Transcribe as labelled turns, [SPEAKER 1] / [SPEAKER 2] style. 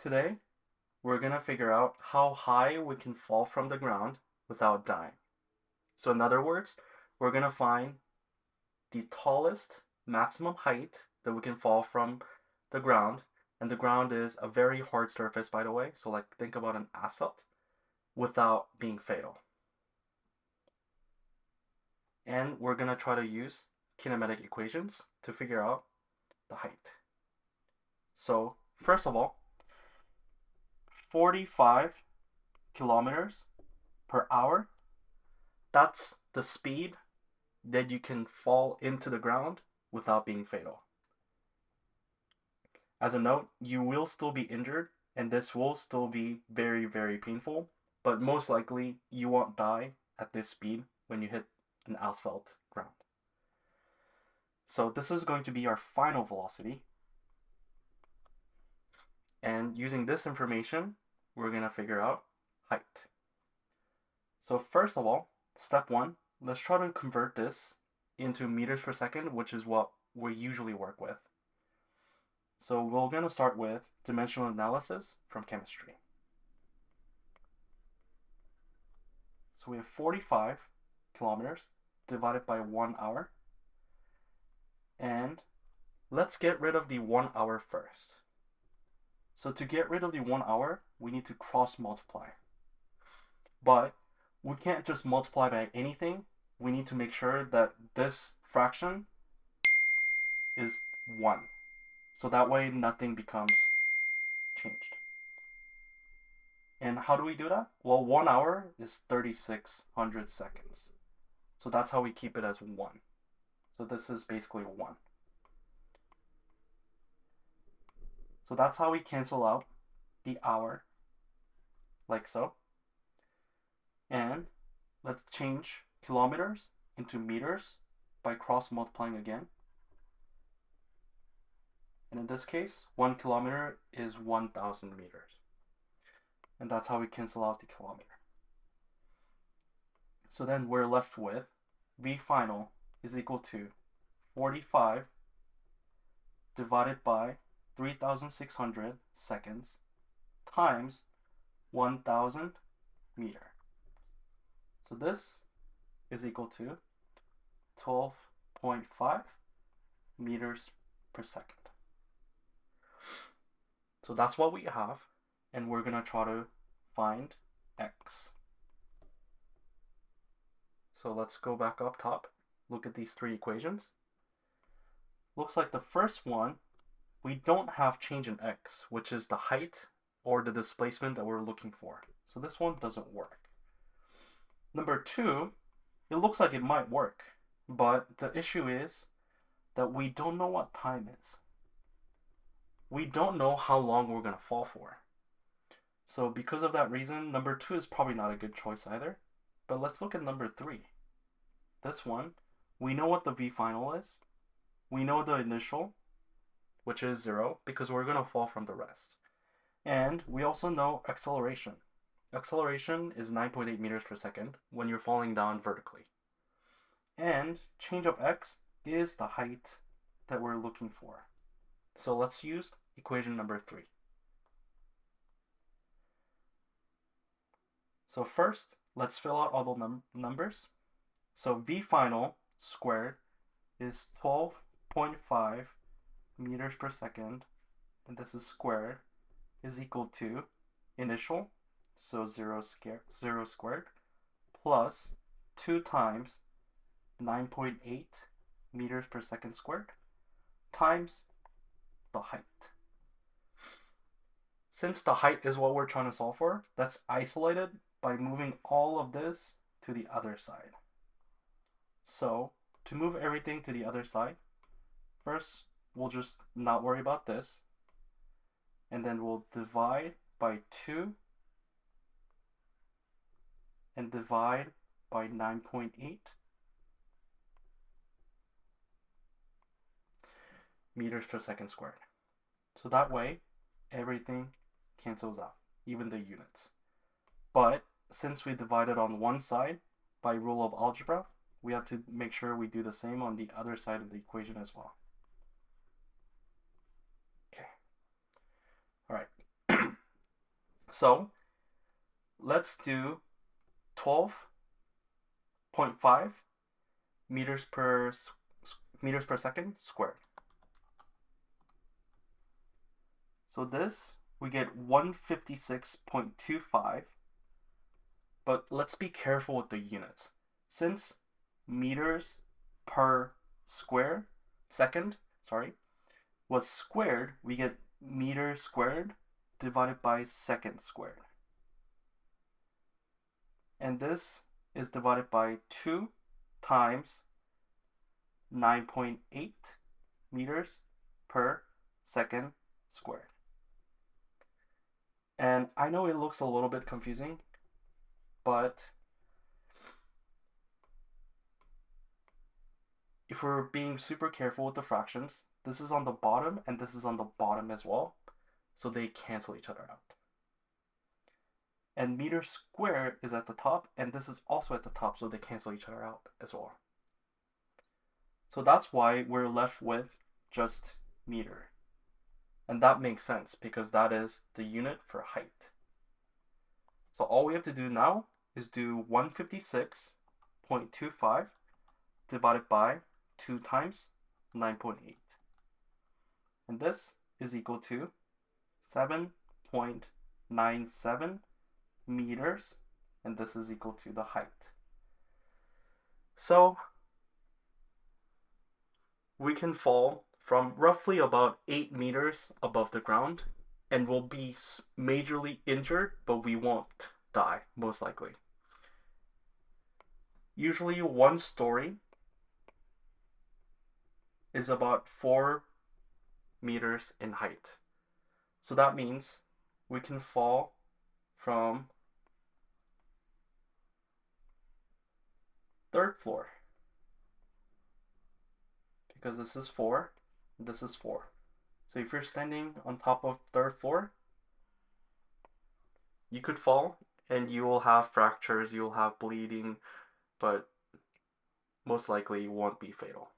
[SPEAKER 1] Today, we're gonna figure out how high we can fall from the ground without dying. So in other words, we're gonna find the tallest maximum height that we can fall from the ground. And the ground is a very hard surface, by the way. So like think about an asphalt without being fatal. And we're gonna try to use kinematic equations to figure out the height. So first of all, 45 kilometers per hour, that's the speed that you can fall into the ground without being fatal. As a note, you will still be injured and this will still be very, very painful, but most likely you won't die at this speed when you hit an asphalt ground. So this is going to be our final velocity. And using this information, we're going to figure out height. So first of all, step one, let's try to convert this into meters per second, which is what we usually work with. So we're going to start with dimensional analysis from chemistry. So we have 45 kilometers divided by 1 hour. And let's get rid of the 1 hour first. So to get rid of the 1 hour, we need to cross multiply. But we can't just multiply by anything. We need to make sure that this fraction is 1. So that way nothing becomes changed. And how do we do that? Well, 1 hour is 3,600 seconds. So that's how we keep it as 1. So this is basically 1. So that's how we cancel out the hour, like so. And let's change kilometers into meters by cross multiplying again. And in this case, 1 kilometer is 1,000 meters. And that's how we cancel out the kilometer. So then we're left with V final is equal to 45 divided by 3,600 seconds times 1,000 meter. So this is equal to 12.5 meters per second. So that's what we have, and we're gonna try to find x. So let's go back up top, look at these three equations. Looks like the first one, we don't have change in x, which is the height or the displacement that we're looking for. So this one doesn't work. Number two, it looks like it might work, but the issue is that we don't know what time is. We don't know how long we're gonna fall for. So because of that reason, number two is probably not a good choice either. But let's look at number three. This one, we know what the V final is. We know the initial, which is 0, because we're gonna fall from the rest. And we also know acceleration. Acceleration is 9.8 meters per second when you're falling down vertically. And change of x is the height that we're looking for. So let's use equation number 3. So first, let's fill out all the numbers. So V final squared is 12.5 meters per second, and this is squared, is equal to initial, so 0 squared, plus 2 times 9.8 meters per second squared, times the height. Since the height is what we're trying to solve for, that's isolated by moving all of this to the other side. So to move everything to the other side, first we'll just not worry about this, and then we'll divide by 2 and divide by 9.8. meters per second squared. So that way, everything cancels out, even the units. But since we divided on one side by rule of algebra, we have to make sure we do the same on the other side of the equation as well. Okay. All right. So let's do 12.5 meters per second squared. So this, we get 156.25, but let's be careful with the units. Since meters per second, was squared, we get meters squared divided by second squared. And this is divided by 2 times 9.8 meters per second squared. And I know it looks a little bit confusing, but if we're being super careful with the fractions, this is on the bottom and this is on the bottom as well, so they cancel each other out. And meter squared is at the top, and this is also at the top, so they cancel each other out as well. So that's why we're left with just meter. And that makes sense because that is the unit for height. So all we have to do now is do 156.25 divided by 2 times 9.8. And this is equal to 7.97 meters, and this is equal to the height. So we can fall from roughly about 8 meters above the ground and will be majorly injured, but we won't die, most likely. Usually 1 story is about 4 meters in height. So that means we can fall from 3rd floor, because this is 4, this is 4. So if you're standing on top of 3rd floor, you could fall and you will have fractures, you will have bleeding, but most likely it won't be fatal.